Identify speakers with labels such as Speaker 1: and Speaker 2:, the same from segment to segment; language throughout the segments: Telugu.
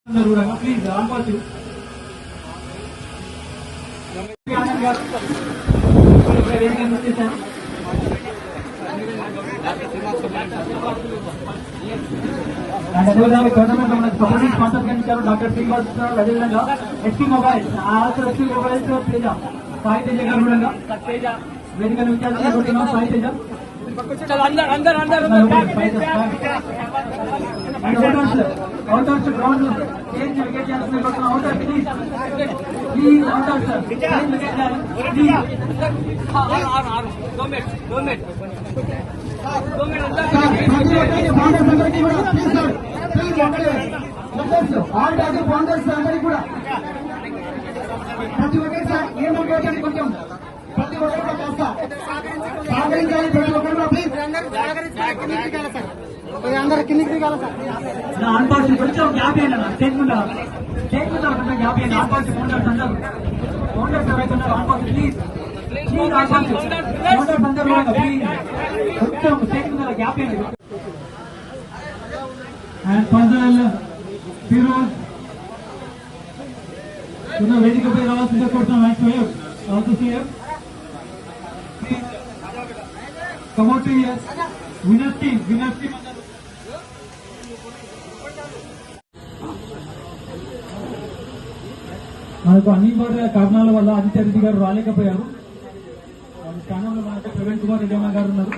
Speaker 1: ప్లీజ్ రాంపాల్సి డాక్టర్ శ్రీనివాస్ అదేవిధంగా SP mobiles SP mobiles Teja Sai Teja గారు కూడా వేదిక విద్యార్థులు సాయి తేజ గ్రౌండ్ ప్రతి ఒక్కరి సార్ ఏమంటే కొంచెం ప్రతి ఒక్కరు కాస్త సహకరించాలి. ప్రతి ఒక్కరు ప్లీజ్ అందరూ కిందికి దిగాలి సార్. ఆన్పాల్సి కొంచెం గ్యాప్ అయినా చేయకుండా గ్యాప్ అయినా ఆన్పాల్సి ఫౌండర్స్ అందరూ ఫౌండర్స్ ఎవరైతున్నారు ఆన్పాల్సి ప్లీజ్ ఫౌండర్స్ అందరూ ప్లీజ్ కొంచెం చేయకుండా గ్యాప్ అయినా. అండ్ ఫజల్ ఫిరోజ్ వేదికపై రావాల్సిందే కోరుతున్నాం. విన్నర్స్ టీమ్ మనకు అనివార్య కారణాల వల్ల ఆదిత్య రెడ్డి గారు రాలేకపోయారు. వాళ్ళ స్థానంలో మనకు ప్రవీణ్ కుమార్ రెడ్డి అమ్మ గారు ఉన్నారు.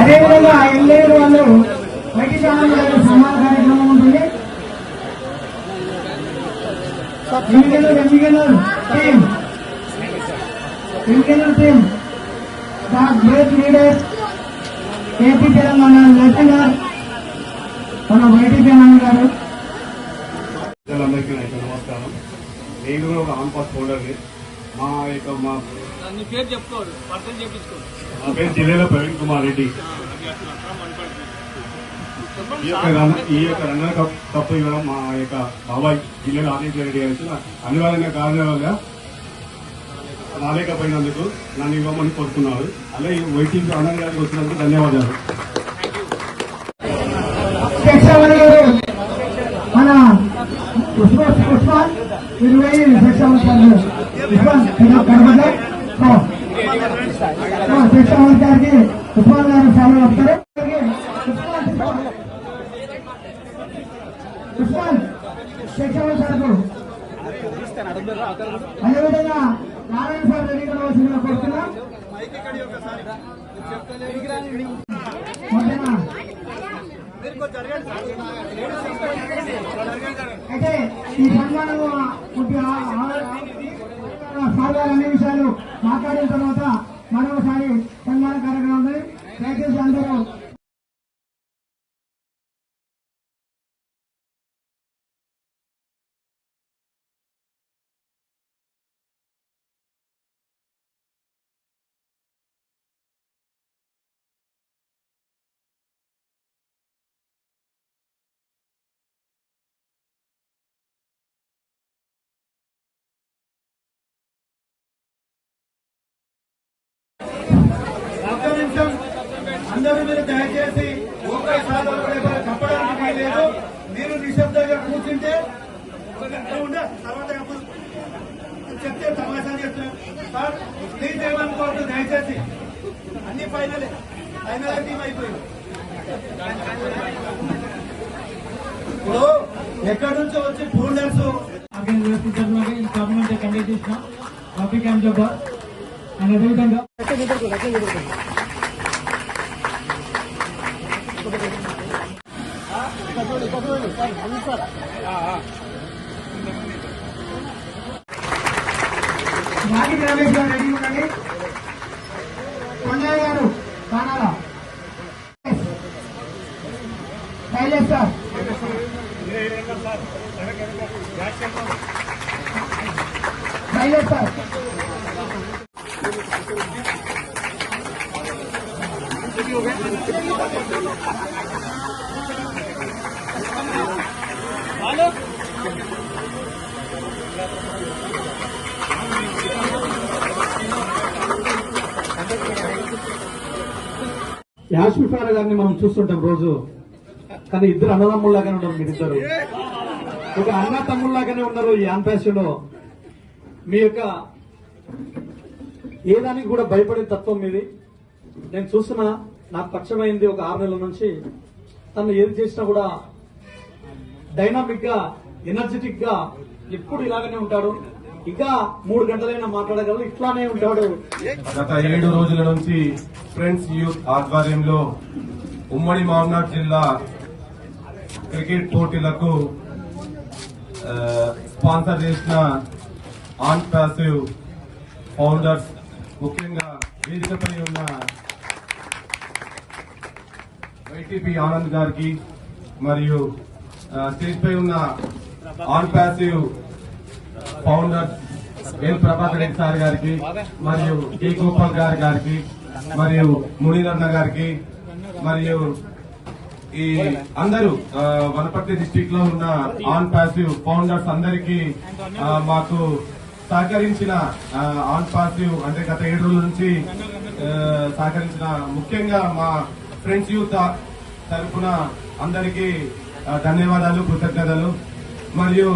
Speaker 1: అదేవిధంగా ఎమ్మెల్యేలు వాళ్ళు బయటి ఛానల్ సమాన కార్యక్రమం ఉంటుంది. Great leaders AP Telangana lieutenant మన బయటి ఛానల్ గారు.
Speaker 2: అందరికీ నమస్కారం. నేను కూడా ఒక ఆన్పాస్ హోల్డర్ని. మా పేరు చెప్పుకోడు మా పేరు జిల్లాలో ప్రవీణ్ కుమార్ రెడ్డి. ఈ యొక్క రన్నర్ కప్ ఇవ్వడం మా యొక్క బాబాయ్ జిల్లాలో ఆదిత్య రెడ్డి గారు అనివార్య కారణాలుగా రాలేకపోయినందుకు నన్ను ఇవ్వమని కోరుతున్నారు. అలాగే వైటీపీ ఆనంద్ గారికి వచ్చినందుకు ధన్యవాదాలు.
Speaker 1: మన ఉస్మాన్ 20 సెక్షన్ గారికి ఉస్మాన్ గారు ఫాలో అవుతారు. ఉస్మాన్ సెక్షన్ సార్కు అదేవిధంగా నారాయణ సార్ రెడీ కావాల్సిందిగా కోరుతున్నాం. అయితే ఈ సన్మానము సార్ గారు అన్ని విషయాలు మాట్లాడిన తర్వాత మరొకసారి సన్మాన కార్యక్రమం ఉంది. దయచేసి అందరూ అందరూ మీరు దయచేసి చెప్పడానికి లేదు. మీరు నిశ్శబ్దంగా కూర్చుంటే తర్వాత చెప్తే తమాషా చేస్తున్నారు సార్. ప్లీజ్ ఏమనుకోవద్దు దయచేసి. అన్ని ఫైనల్ టీం అయిపోయింది. ఇప్పుడు ఎక్కడి నుంచో వచ్చి ఫోల్డర్స్ గవర్నమెంట్ కండక్ట్ చేసిన ట్రాఫిక్ క్యాంప్ జబ్బా అండ్ అదేవిధంగా నాగి రమేష్ గారు రెడీ ఉండండి. కొండయ్య గారు కానాల శైలేష్ సార్ శైలేష్ సార్ యాష్మిఫారా గారిని మనం చూస్తుంటాం రోజు, కానీ ఇద్దరు అన్నదమ్ముల్లాగానే ఉన్నారు. మీరిద్దరు ఒక అన్న తమ్ముళ్లాగానే ఉన్నారు. ఈ ఆన్పాస్లో మీ యొక్క ఏదానికి కూడా భయపడే తత్వం మీది. నేను చూస్తున్నా, నాకు పరిచయమైంది ఒక 6 నెలల నుంచి. తను ఏది చేసినా కూడా డైనామిక్ గా, ఎనర్జెటిక్ గా ఎప్పుడు ఇలాగనే ఉంటాడు. ఇంకా 3 గంటలైనా మాట్లాడగలరు, ఇట్లానే ఉంటాడు.
Speaker 3: గత 7 రోజుల నుంచి ఫ్రెండ్స్ యూత్ ఆధ్వర్యంలో ఉమ్మడి మహబూబ్నగర్ జిల్లా క్రికెట్ పోటీలకు స్పాన్సర్ చేసిన ఆన్ ప్యాసివ్ ఫౌండర్స్, ముఖ్యంగా వేదికపై ఉన్న వైటీపీ ఆనంద్ గారికి మరియు స్టేజ్ పై ఉన్న on passive founders L Prabhakar Reddy sir గారికి మరియు డి గోపాల్ గారికి మరియు మునీరన్న గారికి మరియు ఈ అందరూ వనపర్తి డిస్టిక్ లో ఉన్న ఆన్ ప్యాసివ్ ఫౌండర్స్ అందరికీ మాకు సహకరించిన ఆన్ పాసివ్ అంటే గత 7 రోజుల నుంచి సహకరించిన ముఖ్యంగా మా ఫ్రెండ్స్ యూత్ తరఫున అందరికీ ధన్యవాదాలు, కృతజ్ఞతలు. మరియు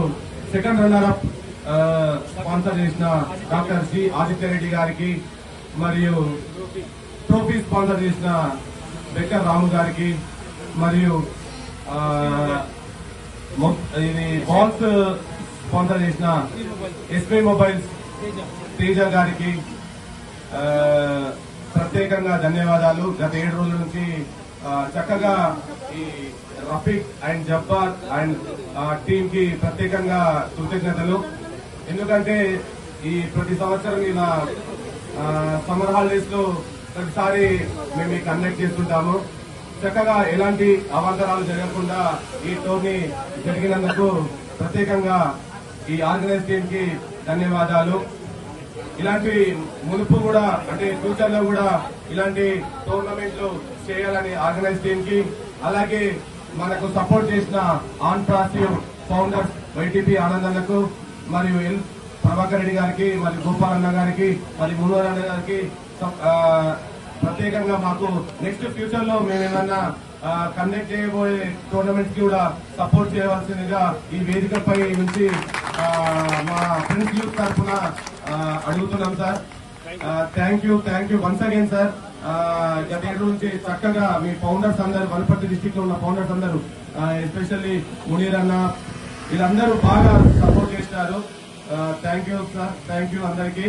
Speaker 3: సెకండ్ రన్నర్ అప్ స్పాన్సర్ చేసిన డాక్టర్ సి ఆదిత్యరెడ్డి గారికి మరియు ట్రోఫీ స్పాన్సర్ చేసిన బెక్కర్ రాము గారికి మరియు ఇది బాల్స్ స్పాన్సర్ చేసిన ఎస్బీ మొబైల్స్ తేజ గారికి ప్రత్యేకంగా ధన్యవాదాలు. గత 7 రోజుల నుంచి చక్కగా ఈ Rafiq and Jabbar and team కి ప్రత్యేకంగా కృతజ్ఞతలు. ఎందుకంటే ఈ ప్రతి సంవత్సరం ఇలా సమ్మర్ హాలిడేస్ లో ప్రతిసారి మేము కండక్ట్ చేస్తుంటాము. చక్కగా ఎలాంటి అవాంతరాలు జరగకుండా ఈ టోర్నీ జరిగినందుకు ప్రత్యేకంగా ఈ ఆర్గనైజ్ టీమ్ కి ధన్యవాదాలు. ఇలాంటి మునుపు కూడా అంటే ఫ్యూచర్ లో కూడా ఇలాంటి టోర్నమెంట్లు చేయాలని ఆర్గనైజ్ టీమ్ కి, అలాగే మనకు సపోర్ట్ చేసిన ఆన్ ప్రాసివ్ ఫౌండర్స్ వైటీపీ ఆనందన్నకు మరియు ఎల్ ప్రభాకర్ రెడ్డి గారికి మరియు గోపాలన్న గారికి మరియు మునీరన్న గారికి ప్రత్యేకంగా మాకు నెక్స్ట్ ఫ్యూచర్ లో మేమేమన్నా కండక్ట్ చేయబోయే టోర్నమెంట్స్ కి కూడా సపోర్ట్ చేయవలసిందిగా ఈ వేదికపై నుంచి మా ఫ్రెండ్స్ యూత్ తరఫున అడుగుతున్నాం sir. Thank you once again sir. గత 7 నుంచి చక్కగా మీ ఫౌండర్స్ అందరూ, వనపర్తి డిస్టిక్ లో ఉన్న ఫౌండర్స్ అందరూ, ఎస్పెషల్లీ మునీరన్న, వీళ్ళందరూ బాగా సపోర్ట్ చేస్తారు. Thank you sir, thank you అందరికీ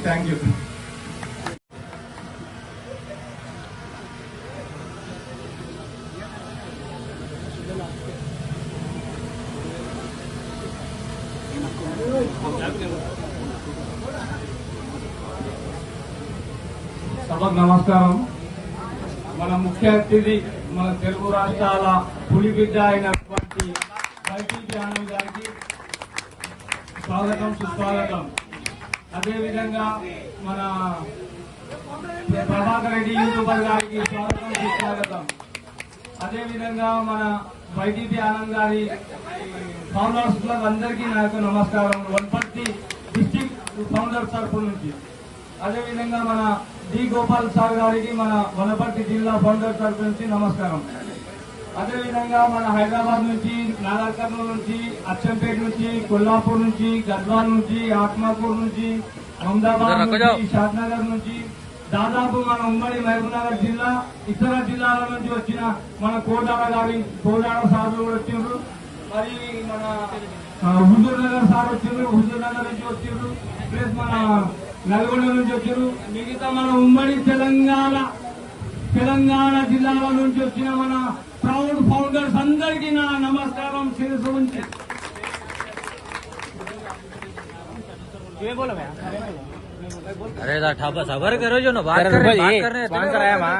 Speaker 3: థ్యాంక్ యూ.
Speaker 4: సభకు నమస్కారం. మన ముఖ్య అతిథి మన తెలుగు రాష్ట్రాల పులిబిడ్డ అయినటువంటి వైటీపీ ఆనంద్ గారికి స్వాగతం, సుస్వాగతం. అదేవిధంగా మన ప్రభాకర్ రెడ్డి యూట్యూబర్ గారికి స్వాగతం, సుస్వాగతం. అదేవిధంగా మన వైటీపీ ఆనంద్ గారి ఫౌండర్స్ అందరికీ నాకు నమస్కారం, వనపర్తి డిస్టిక్ ఫౌండర్స్ తరఫు నుంచి. అదేవిధంగా మన డి గోపాల్ సార్ గారికి మన వనపర్తి జిల్లా ఫౌండర్ తరఫు నుంచి నమస్కారం. అదేవిధంగా మన హైదరాబాద్ నుంచి, నాగర్ కర్నూలు నుంచి, అచ్చంపేట నుంచి, కొల్లాపూర్ నుంచి, గద్వాల్ నుంచి, ఆత్మాపూర్ నుంచి, అహ్మదాబాద్ నుంచి, షాద్నగర్ నుంచి, దాదాపు మన ఉమ్మడి మహబూబ్నగర్ జిల్లా ఇతర జిల్లాల నుంచి వచ్చిన మన కోదాడ సార్లు కూడా వచ్చిండ్రు. మరి మన హుజూర్ నగర్ సార్ వచ్చిండ్రు, హుజూర్ నగర్ నుంచి వచ్చిండ్రు, ప్లస్ మన నల్గొండ నుంచి వచ్చారు. మిగతా మన ఉమ్మడి తెలంగాణ జిల్లాల నుంచి వచ్చిన మన ప్రౌడ్ ఫౌండర్స్ అందరికీ నా నమస్కారం శిరస్సు ఉంచి.
Speaker 5: अरे सबर करो जो ना बात कर रहे स्पॉन्सर आया वहाँ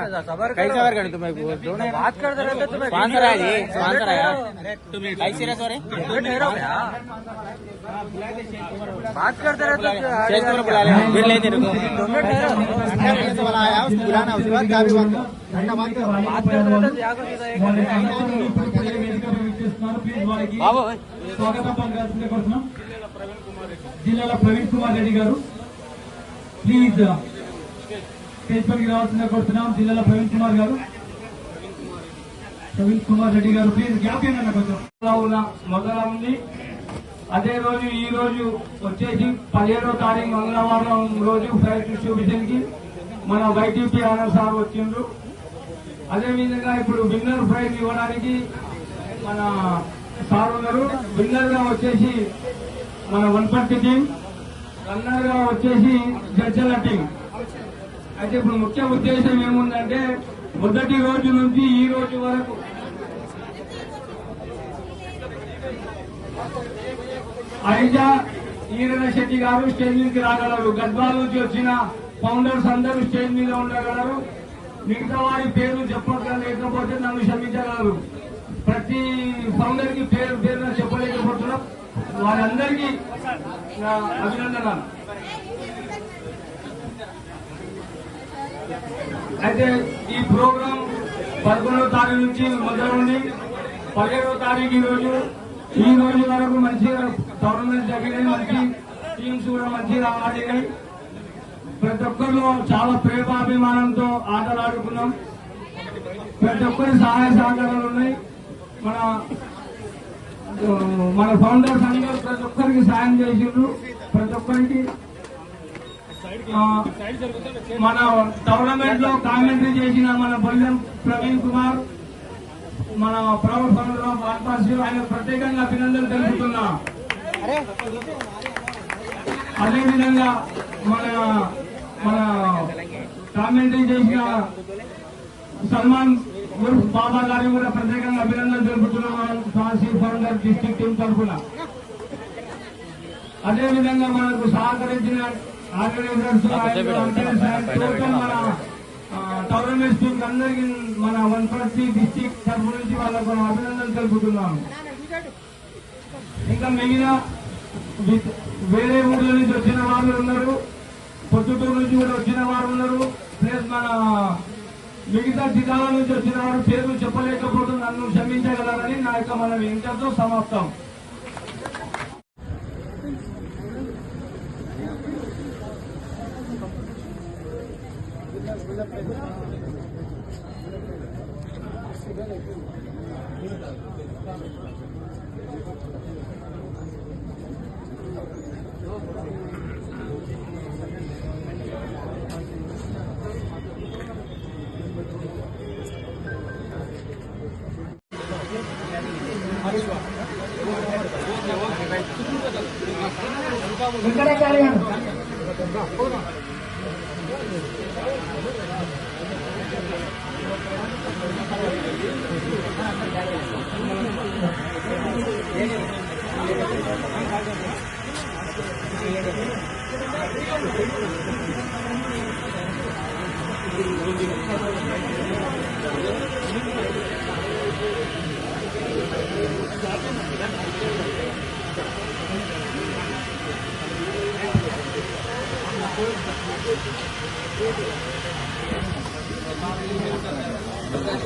Speaker 5: कैसे सबर करें तुम्हें बात करते रहते तुम्हें स्पॉन्सर आया जी स्पॉन्सर आया तुम ऐसे रह सो ठहरो बात करते रहते बुला ले फिर लेते रुको तुम्हें ठहरो वाला आया उसको बुलाना उसके बाद क्या बात करते
Speaker 4: స్వాగతం పలకాల్సిందే కోరుతున్నాం జిల్లాల ప్రవీణ్ కుమార్ రెడ్డి గారు ప్లీజ్ స్టేజ్ పైకి రావాల్సిందే కోరుతున్నాం జిల్లాల ప్రవీణ్ కుమార్ రెడ్డి గారు ప్లీజ్ గ్యాప్ ఏంటన్నా కొంచెం మొదల ఉంది. అదే రోజు ఈ రోజు వచ్చేసి 17వ తారీఖు మంగళవారం రోజు ఫ్లైట్ డిస్ట్రిబ్యూషన్ కి మన వైటీపీ ఆనంద్ సార్ వచ్చిండ్రు. అదేవిధంగా ఇప్పుడు విన్నర్ ప్రైజ్ ఇవ్వడానికి మన సార్ ఉన్నారు. విన్నర్ గా వచ్చేసి మన వన్పర్తి టీం, రన్నర్ గా వచ్చేసి జడ్జల టీం. అయితే ఇప్పుడు ముఖ్య ఉద్దేశం ఏముందంటే మొదటి రోజు నుంచి ఈ రోజు వరకు ఐజా ఈరణ శెట్టి గారు స్టేజ్ మీదకి రాగలరు. గద్వాల నుంచి వచ్చిన ఫౌండర్స్ అందరూ స్టేజ్ మీద ఉండగలరు. మిగతా వారి పేరు చెప్పలేకపోతే నన్ను క్షమించగలరు. ప్రతి ఫౌండర్ కి పేరున చెప్పలేకపోతున్నాం. వారందరికీ నా అభినందనలు. అయితే ఈ ప్రోగ్రాం 11వ తారీఖు నుంచి మొదలుండి 17వ తారీఖు ఈ రోజు వరకు మంచిగా టోర్నమెంట్ జరిగినాయి. మంచి టీమ్స్ కూడా మంచిగా ఆడినాయి. ప్రతి ఒక్కరిలో చాలా ప్రేమాభిమానంతో ఆటలు ఆడుకున్నాం. ప్రతి ఒక్కరి సహాయ సహకారాలు ఉన్నాయి. మన ఫౌండర్స్ అందరూ ప్రతి ఒక్కరికి సాయం చేసిండ్రు. ప్రతి ఒక్కరికి మన టోర్నమెంట్ లో కామెంటరీ చేసిన మన బొల్లెం ప్రవీణ్ కుమార్, మన ప్రౌడ్ ఫౌండర్ ఆఫ్ ఆల్పాస్, ఆయన ప్రత్యేకంగా అభినందనలు తెలుపుతున్నా. అదేవిధంగా మన కామెంటరీ చేసిన సల్మాన్ ఉర్ఫ్ బాబా గారికి కూడా ప్రత్యేకంగా అభినందనలు తెలుపుతున్నాం కాశీ ఫౌండర్ డిస్ట్రిక్ట్ టీం తరఫున. అదేవిధంగా మనకు సహకరించిన ఆర్గనైజర్స్ మన టోర్నమెంట్ టీం అందరికీ మన వన్పర్తి డిస్ట్రిక్ట్ తరఫు నుంచి వాళ్ళకు అభినందనలు తెలుపుతున్నాము. ఇంకా మిగిలిన వేరే ఊర్ల నుంచి వచ్చిన వాళ్ళు ఉన్నారు, పొద్దుటూరు నుంచి కూడా వచ్చిన వారు ఉన్నారు, ప్లస్ మన మిగతా జిల్లాల నుంచి వచ్చిన వారు పేరు చెప్పలేకపోతే నన్ను క్షమించగలరని నా యొక్క మనం ఇంతతో సమాప్తం.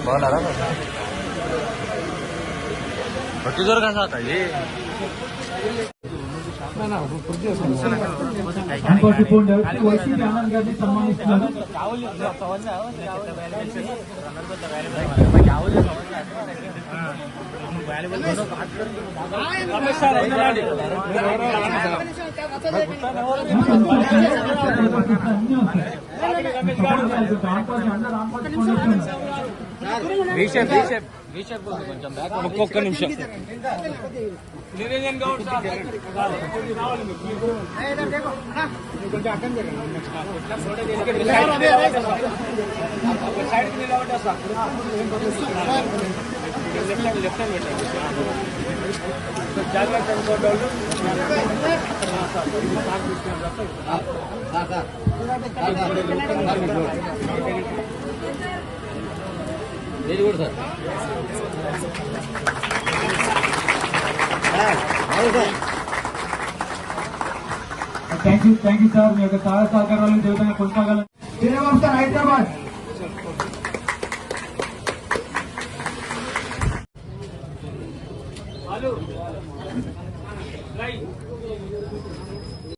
Speaker 5: బాగున్నారా? ప్రతి దూరం కనసాగుతాయి.
Speaker 4: వైసీపీ ఆనంద్ గారిని సన్మానిస్తున్నారు.
Speaker 5: ఒక్కొక్క నిమిషం.
Speaker 4: Niranjan Goud sir
Speaker 5: left hand పెట్టండి.
Speaker 2: జాగ్రత్త అనుకోవడం
Speaker 5: very good sir.
Speaker 4: Thank you sir. మీ యొక్క సహాయ సహకారాలను జీవితంగా కొనసాగాలని. శ్రీనివాసన్ హైదరాబాద్.